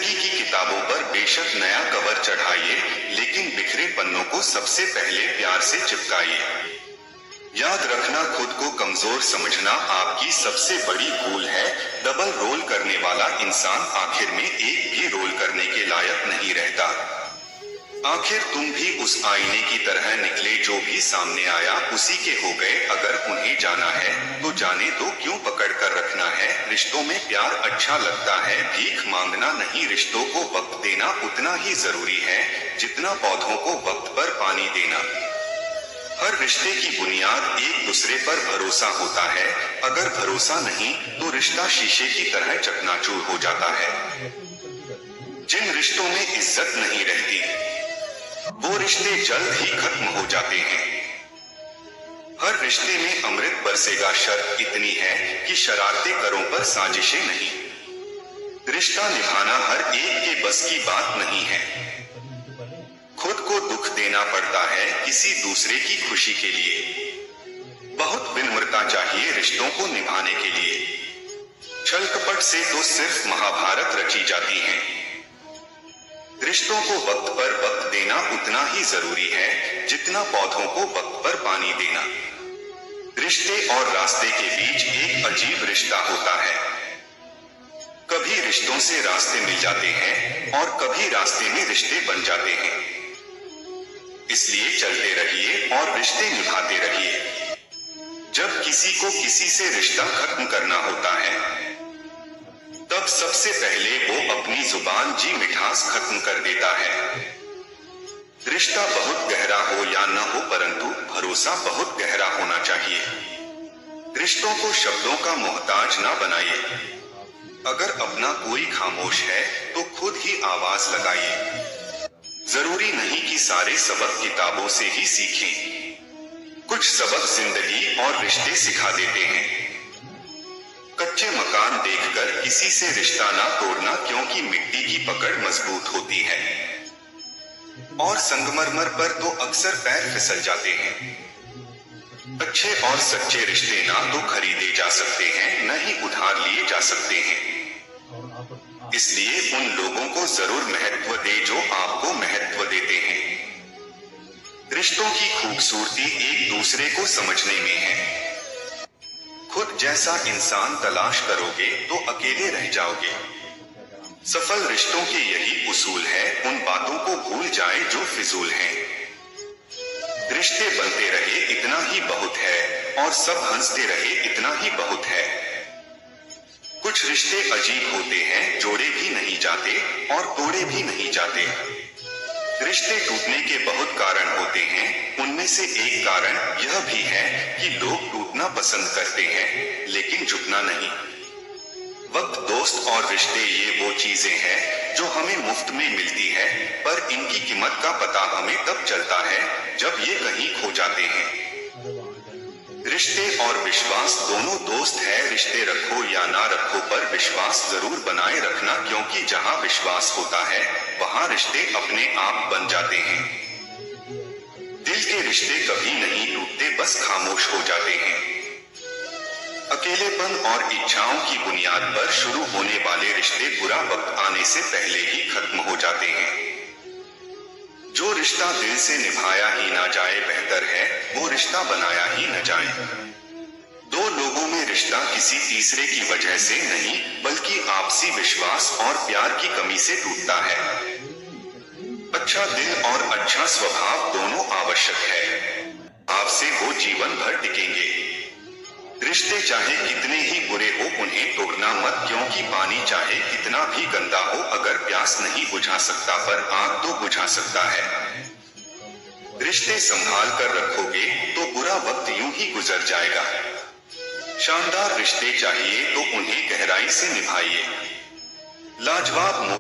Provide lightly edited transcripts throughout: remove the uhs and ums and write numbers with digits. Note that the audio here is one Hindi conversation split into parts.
जिंदगी की किताबों पर बेशक नया कवर चढ़ाइए, लेकिन बिखरे पन्नों को सबसे पहले प्यार से चिपकाइए। याद रखना, खुद को कमजोर समझना आपकी सबसे बड़ी भूल है। डबल रोल करने वाला इंसान आखिर में एक भी रोल करने के लायक नहीं रहता। आखिर तुम भी उस आईने की तरह निकले, जो भी सामने आया उसी के हो गए। अगर उन्हें जाना है तो जाने दो, क्यों पकड़ कर रखना है। रिश्तों में प्यार अच्छा लगता है, भीख मांगना नहीं। रिश्तों को वक्त देना उतना ही जरूरी है जितना पौधों को वक्त पर पानी देना। हर रिश्ते की बुनियाद एक दूसरे पर भरोसा होता है। अगर भरोसा नहीं तो रिश्ता शीशे की तरह चकनाचूर हो जाता है। जिन रिश्तों में इज्जत नहीं रहती वो रिश्ते जल्द ही खत्म हो जाते हैं। हर रिश्ते में अमृत बरसेगा, शर्त इतनी है कि शरारतें करो पर साजिशें नहीं। रिश्ता निभाना हर एक के बस की बात नहीं है। खुद को दुख देना पड़ता है किसी दूसरे की खुशी के लिए। बहुत विनम्रता चाहिए रिश्तों को निभाने के लिए। छल कपट से तो सिर्फ महाभारत रची जाती है। रिश्तों को वक्त पर वक्त देना उतना ही जरूरी है जितना पौधों को वक्त पर पानी देना। रिश्ते और रास्ते के बीच एक अजीब रिश्ता होता है। कभी रिश्तों से रास्ते मिल जाते हैं और कभी रास्ते में रिश्ते बन जाते हैं। इसलिए चलते रहिए और रिश्ते निभाते रहिए। जब किसी को किसी से रिश्ता खत्म करना होता है तब सबसे पहले वो अपनी जुबान जी मिठास खत्म कर देता है। रिश्ता बहुत गहरा हो या न हो, परंतु भरोसा बहुत गहरा होना चाहिए। रिश्तों को शब्दों का मोहताज ना बनाइए। अगर अपना कोई खामोश है तो खुद ही आवाज लगाइए। जरूरी नहीं कि सारे सबक किताबों से ही सीखें। कुछ सबक जिंदगी और रिश्ते सिखा देते हैं। कच्चे मकान देखकर किसी से रिश्ता ना तोड़ना, क्योंकि मिट्टी की पकड़ मजबूत होती है और संगमरमर पर तो अक्सर पैर फिसल जाते हैं। अच्छे और सच्चे रिश्ते ना तो खरीदे जा सकते हैं, न ही उधार लिए जा सकते हैं। इसलिए उन लोगों को जरूर महत्व दे जो आपको महत्व देते हैं। रिश्तों की खूबसूरती एक दूसरे को समझने में है। खुद जैसा इंसान तलाश करोगे तो अकेले रह जाओगे। सफल रिश्तों के यही उसूल है, उन बातों को भूल जाए जो फिजूल हैं। रिश्ते बनते रहे इतना ही बहुत है और सब हंसते रहे इतना ही बहुत है। कुछ रिश्ते अजीब होते हैं, जोड़े भी नहीं जाते और तोड़े भी नहीं जाते। रिश्ते टूटने के बहुत कारण होते हैं, उनमें से एक कारण यह भी है कि लोग टूटना पसंद करते हैं लेकिन झुकना नहीं। वक्त, दोस्त और रिश्ते ये वो चीजें हैं जो हमें मुफ्त में मिलती है, पर इनकी कीमत का पता हमें तब चलता है जब ये कहीं खो जाते हैं। रिश्ते और विश्वास दोनों दोस्त है। रिश्ते रखो या ना रखो, पर विश्वास जरूर बनाए रखना, क्योंकि जहां विश्वास होता है वहां रिश्ते अपने आप बन जाते हैं। दिल के रिश्ते कभी नहीं टूटते, बस खामोश हो जाते हैं। अकेलेपन और इच्छाओं की बुनियाद पर शुरू होने वाले रिश्ते बुरा वक्त आने से पहले ही खत्म हो जाते हैं। जो रिश्ता दिल से निभाया ही ना जाए, बेहतर है वो रिश्ता बनाया ही न जाए। दो लोगों में रिश्ता किसी तीसरे की वजह से नहीं, बल्कि आपसी विश्वास और प्यार की कमी से टूटता है। अच्छा दिल और अच्छा स्वभाव दोनों आवश्यक है। आपसे वो जीवन भर टिकेंगे। रिश्ते चाहे कितने ही बुरे हो, उन्हें तोड़ना मत, क्योंकि पानी चाहे कितना भी गंदा हो, अगर प्यास नहीं बुझा सकता पर आग तो बुझा सकता है। रिश्ते संभाल कर रखोगे तो बुरा वक्त यूं ही गुजर जाएगा। शानदार रिश्ते चाहिए तो उन्हें गहराई से निभाइए। लाजवाब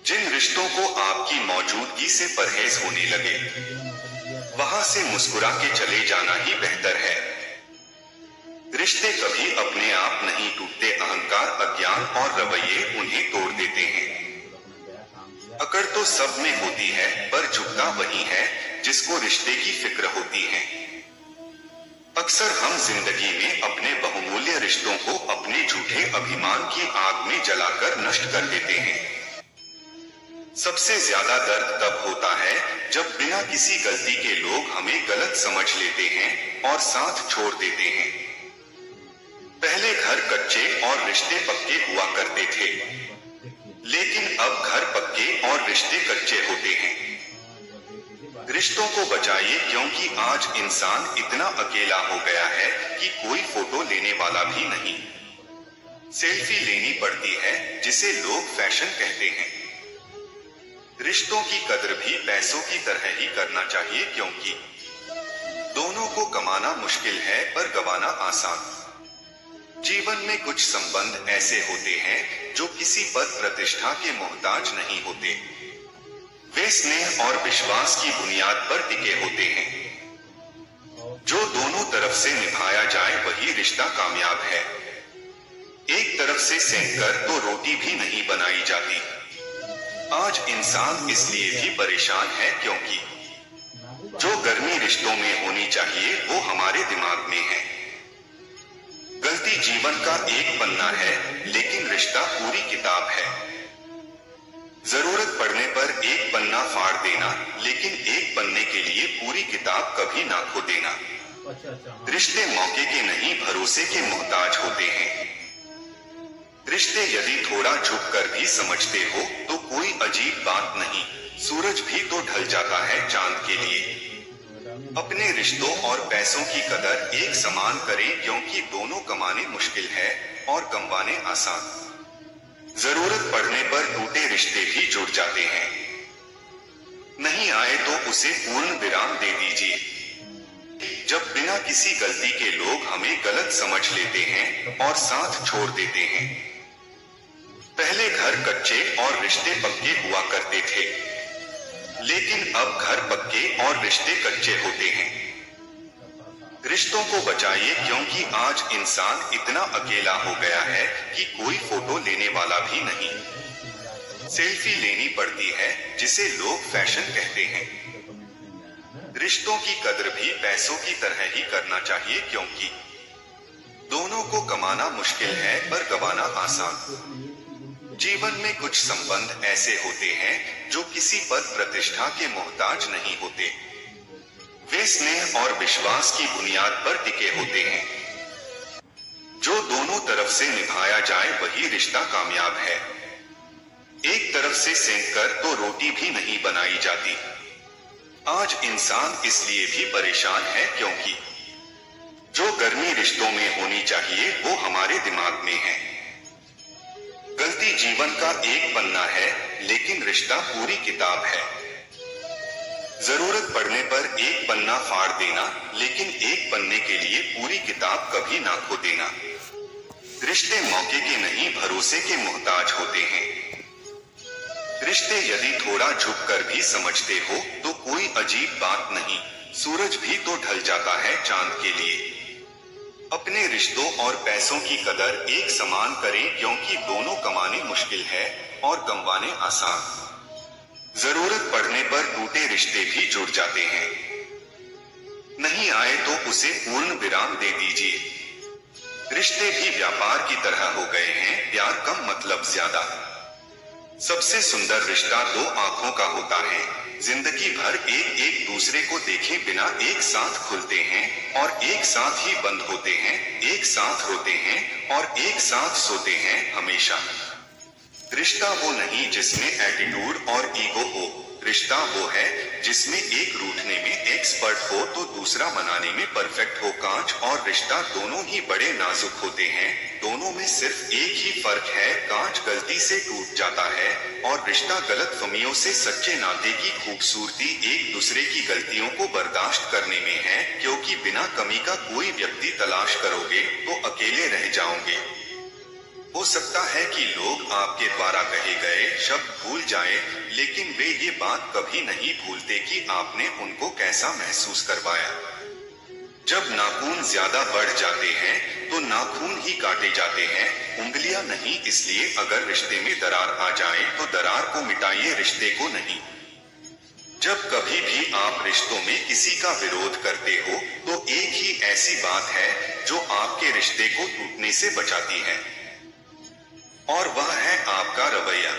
जिन रिश्तों को आपकी मौजूदगी से परहेज होने लगे, वहां से मुस्कुरा के चले जाना ही बेहतर है। रिश्ते कभी अपने आप नहीं टूटते, अहंकार, अज्ञान और रवैये उन्हें तोड़ देते हैं। अकड़ तो सब में होती है, पर झुकता वही है जिसको रिश्ते की फिक्र होती है। अक्सर हम जिंदगी में अपने बहुमूल्य रिश्तों को अपने झूठे अभिमान की आग में जलाकर नष्ट कर देते हैं। सबसे ज्यादा दर्द तब होता है जब बिना किसी गलती के लोग हमें गलत समझ लेते हैं और साथ छोड़ देते हैं। पहले घर कच्चे और रिश्ते पक्के हुआ करते थे, लेकिन अब घर पक्के और रिश्ते कच्चे होते हैं। रिश्तों को बचाइए, क्योंकि आज इंसान इतना अकेला हो गया है कि कोई फोटो लेने वाला भी नहीं। सेल्फी लेनी पड़ती है, जिसे लोग फैशन कहते हैं। रिश्तों की कदर भी पैसों की तरह ही करना चाहिए, क्योंकि दोनों को कमाना मुश्किल है पर गंवाना आसान। जीवन में कुछ संबंध ऐसे होते हैं जो किसी पद प्रतिष्ठा के मोहताज नहीं होते। वे स्नेह और विश्वास की बुनियाद पर टिके होते हैं। जो दोनों तरफ से निभाया जाए वही रिश्ता कामयाब है। एक तरफ से सेंक कर तो रोटी भी नहीं बनाई जाती। आज इंसान इसलिए भी परेशान है क्योंकि जो गर्मी रिश्तों में होनी चाहिए वो हमारे दिमाग में है। गलती जीवन का एक पन्ना है, लेकिन रिश्ता पूरी किताब है। जरूरत पड़ने पर एक पन्ना फाड़ देना, लेकिन एक पन्ने के लिए पूरी किताब कभी ना खो देना। रिश्ते मौके के नहीं, भरोसे के मोहताज होते हैं। रिश्ते यदि थोड़ा झुक कर भी समझते हो तो कोई अजीब बात नहीं, सूरज भी तो ढल जाता है चांद के लिए। अपने रिश्तों और पैसों की कदर एक समान करें, क्योंकि दोनों कमाने मुश्किल है और कमवाने आसान। जरूरत पड़ने पर टूटे रिश्ते भी जुड़ जाते हैं। नहीं आए तो उसे पूर्ण विराम दे दीजिए। जब बिना किसी गलती के लोग हमें गलत समझ लेते हैं और साथ छोड़ देते हैं। पहले घर कच्चे और रिश्ते पक्के हुआ करते थे, लेकिन अब घर पक्के और रिश्ते कच्चे होते हैं। रिश्तों को बचाइए, क्योंकि आज इंसान इतना अकेला हो गया है कि कोई फोटो लेने वाला भी नहीं। सेल्फी लेनी पड़ती है, जिसे लोग फैशन कहते हैं। रिश्तों की कदर भी पैसों की तरह ही करना चाहिए, क्योंकि दोनों को कमाना मुश्किल है पर गंवाना आसान। जीवन में कुछ संबंध ऐसे होते हैं जो किसी पद प्रतिष्ठा के मोहताज नहीं होते। वे स्नेह और विश्वास की बुनियाद पर टिके होते हैं। जो दोनों तरफ से निभाया जाए वही रिश्ता कामयाब है। एक तरफ से सेंक कर तो रोटी भी नहीं बनाई जाती। आज इंसान इसलिए भी परेशान है क्योंकि जो गर्मी रिश्तों में होनी चाहिए वो हमारे दिमाग में है। गलती जीवन का एक पन्ना है, लेकिन रिश्ता पूरी किताब है। जरूरत पड़ने पर एक पन्ना फाड़ देना, लेकिन एक पन्ने के लिए पूरी किताब कभी ना खो देना। रिश्ते मौके के नहीं, भरोसे के मोहताज होते हैं। रिश्ते यदि थोड़ा झुक कर भी समझते हो तो कोई अजीब बात नहीं, सूरज भी तो ढल जाता है चांद के लिए। अपने रिश्तों और पैसों की कदर एक समान करें, क्योंकि दोनों कमाने मुश्किल है और कमवाने आसान। जरूरत पड़ने पर टूटे रिश्ते भी जुड़ जाते हैं। नहीं आए तो उसे पूर्ण विराम दे दीजिए। रिश्ते भी व्यापार की तरह हो गए हैं, प्यार कम मतलब ज्यादा। सबसे सुंदर रिश्ता दो आंखों का होता है। जिंदगी भर एक दूसरे को देखे बिना एक साथ खुलते हैं और एक साथ ही बंद होते हैं, एक साथ रोते हैं और एक साथ सोते हैं हमेशा। रिश्ता वो नहीं जिसमें एटीट्यूड और ईगो हो, रिश्ता वो है जिसमें एक रूठने में एक्सपर्ट हो तो दूसरा मनाने में परफेक्ट हो। कांच और रिश्ता दोनों ही बड़े नाजुक होते हैं, दोनों में सिर्फ एक ही फर्क है, कांच गलती से टूट जाता है और रिश्ता गलतफहमियों से। सच्चे नाते की खूबसूरती एक दूसरे की गलतियों को बर्दाश्त करने में है, क्योंकि बिना कमी का कोई व्यक्ति तलाश करोगे तो अकेले रह जाओगे। हो सकता है कि लोग आपके द्वारा कहे गए शब्द भूल जाएं, लेकिन वे ये बात कभी नहीं भूलते कि आपने उनको कैसा महसूस करवाया। जब नाखून ज्यादा बढ़ जाते हैं तो नाखून ही काटे जाते हैं, उंगलियां नहीं। इसलिए अगर रिश्ते में दरार आ जाए तो दरार को मिटाइए, रिश्ते को नहीं। जब कभी भी आप रिश्तों में किसी का विरोध करते हो तो एक ही ऐसी बात है जो आपके रिश्ते को टूटने से बचाती है, और वह है आपका रवैया।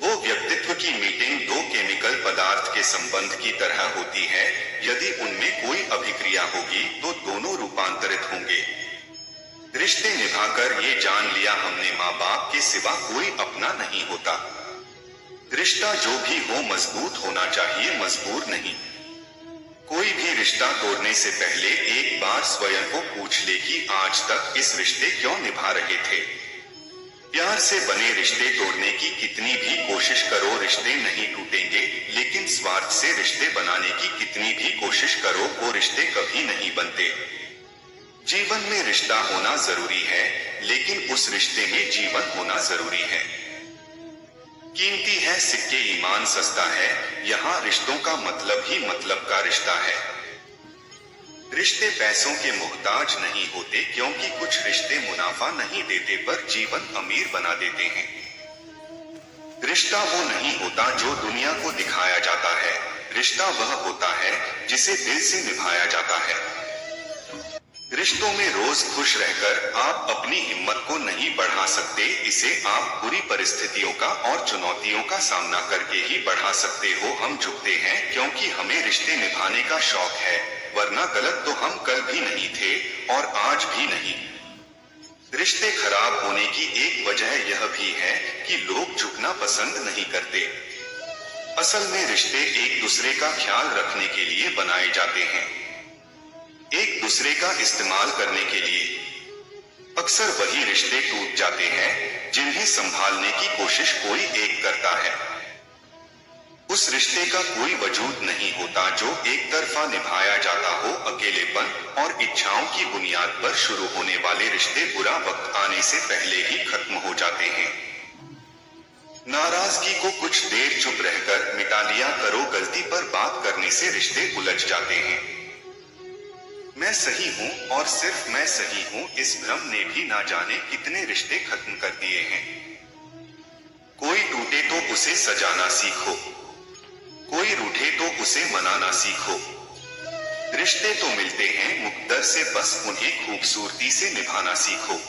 वो व्यक्तित्व की मीटिंग दो केमिकल पदार्थ के संबंध की तरह होती है। यदि उनमें कोई अभिक्रिया होगी तो दोनों रूपांतरित होंगे। रिश्ते निभाकर ये जान लिया हमने, माँ बाप के सिवा कोई अपना नहीं होता। रिश्ता जो भी हो मजबूत होना चाहिए, मजबूर नहीं। कोई भी रिश्ता तोड़ने से पहले एक बार स्वयं को पूछ ले कि आज तक इस रिश्ते क्यों निभा रहे थे। प्यार से बने रिश्ते तोड़ने की कितनी भी कोशिश करो रिश्ते नहीं टूटेंगे, लेकिन स्वार्थ से रिश्ते बनाने की कितनी भी कोशिश करो वो रिश्ते कभी नहीं बनते। जीवन में रिश्ता होना जरूरी है, लेकिन उस रिश्ते में जीवन होना जरूरी है। कीमती है सिक्के, ईमान सस्ता है। यहाँ रिश्तों का मतलब ही मतलब का रिश्ता है। रिश्ते पैसों के मोहताज नहीं होते, क्योंकि कुछ रिश्ते मुनाफा नहीं देते पर जीवन अमीर बना देते हैं। रिश्ता वो नहीं होता जो दुनिया को दिखाया जाता है, रिश्ता वह होता है जिसे दिल से निभाया जाता है। रिश्तों में रोज खुश रहकर आप अपनी हिम्मत को नहीं बढ़ा सकते, इसे आप बुरी परिस्थितियों का और चुनौतियों का सामना करके ही बढ़ा सकते हो। हम झुकते हैं क्योंकि हमें रिश्ते निभाने का शौक है, वरना गलत तो हम कल भी नहीं थे और आज भी नहीं। रिश्ते खराब होने की एक वजह यह भी है कि लोग झुकना पसंद नहीं करते। असल में रिश्ते एक दूसरे का ख्याल रखने के लिए बनाए जाते हैं, एक दूसरे का इस्तेमाल करने के लिए। अक्सर वही रिश्ते टूट जाते हैं जिन्हें संभालने की कोशिश कोई एक करता है। उस रिश्ते का कोई वजूद नहीं होता जो एक तरफा निभाया जाता हो। अकेलेपन और इच्छाओं की बुनियाद पर शुरू होने वाले रिश्ते बुरा वक्त आने से पहले ही खत्म हो जाते हैं। नाराजगी को कुछ देर चुप रहकर मिटा लिया करो, गलती पर बात करने से रिश्ते उलझ जाते हैं। मैं सही हूँ और सिर्फ मैं सही हूँ, इस भ्रम ने भी ना जाने कितने रिश्ते खत्म कर दिए हैं। कोई टूटे तो उसे सजाना सीखो, कोई रूठे तो उसे मनाना सीखो। रिश्ते तो मिलते हैं मुकद्दर से, बस उन्हें खूबसूरती से निभाना सीखो।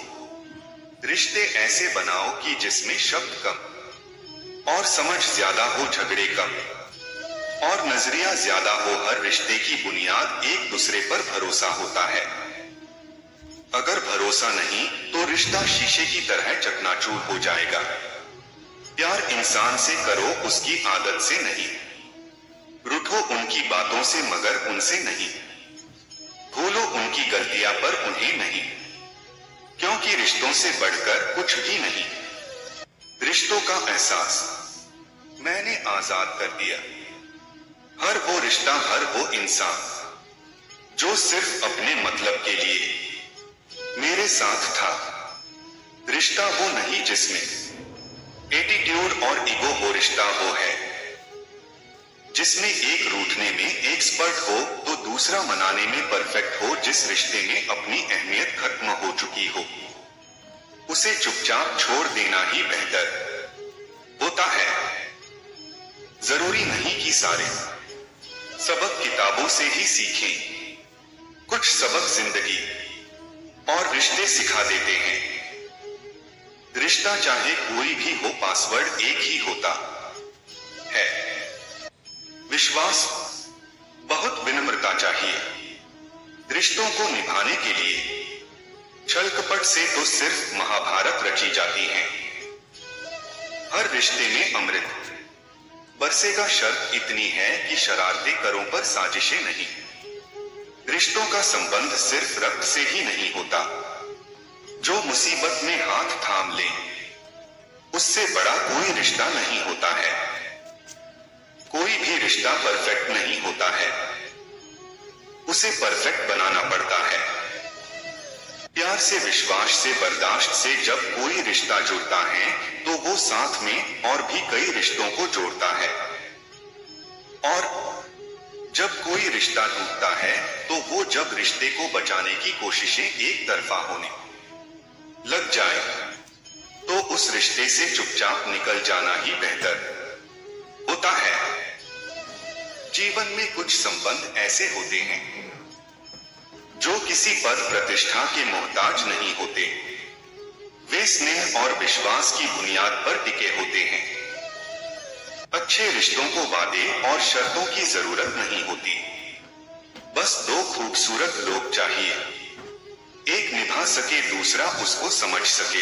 रिश्ते ऐसे बनाओ कि जिसमें शब्द कम और समझ ज्यादा हो, झगड़े कम और नजरिया ज्यादा हो। हर रिश्ते की बुनियाद एक दूसरे पर भरोसा होता है। अगर भरोसा नहीं तो रिश्ता शीशे की तरह चकनाचूर हो जाएगा। प्यार इंसान से करो, उसकी आदत से नहीं। रूठो उनकी बातों से मगर उनसे नहीं। भूलो उनकी गलतियां पर उन्हें नहीं, क्योंकि रिश्तों से बढ़कर कुछ भी नहीं। रिश्तों का एहसास मैंने आजाद कर दिया। हर वो रिश्ता, हर वो इंसान जो सिर्फ अपने मतलब के लिए मेरे साथ था। रिश्ता वो नहीं जिसमें एटीट्यूड और ईगो हो, रिश्ता वो है जिसमें एक रूठने में एक्सपर्ट हो तो दूसरा मनाने में परफेक्ट हो। जिस रिश्ते में अपनी अहमियत खत्म हो चुकी हो उसे चुपचाप छोड़ देना ही बेहतर होता है। जरूरी नहीं कि सारे सबक किताबों से ही सीखें, कुछ सबक जिंदगी और रिश्ते सिखा देते हैं। रिश्ता चाहे कोई भी हो, पासवर्ड एक ही होता है, विश्वास। बहुत विनम्रता चाहिए रिश्तों को निभाने के लिए। छल कपट से तो सिर्फ महाभारत रची जाती है। हर रिश्ते में अमृत बरसेगा, शर्त इतनी है कि शरारतें करो पर साजिशें नहीं। रिश्तों का संबंध सिर्फ रक्त से ही नहीं होता, जो मुसीबत में हाथ थाम ले उससे बड़ा कोई रिश्ता नहीं होता है। कोई भी रिश्ता परफेक्ट नहीं होता है, उसे परफेक्ट बनाना पड़ता है। प्यार से, विश्वास से, बर्दाश्त से जब कोई रिश्ता जुड़ता है तो वो साथ में और भी कई रिश्तों को जोड़ता है। और जब कोई रिश्ता टूटता है तो वो जब रिश्ते को बचाने की कोशिशें एक तरफा होने लग जाए तो उस रिश्ते से चुपचाप निकल जाना ही बेहतर होता है। जीवन में कुछ संबंध ऐसे होते हैं जो किसी पद प्रतिष्ठा के मोहताज नहीं होते। वे स्नेह और विश्वास की बुनियाद पर टिके होते हैं। अच्छे रिश्तों को वादे और शर्तों की जरूरत नहीं होती। बस दो खूबसूरत लोग चाहिए, एक निभा सके, दूसरा उसको समझ सके।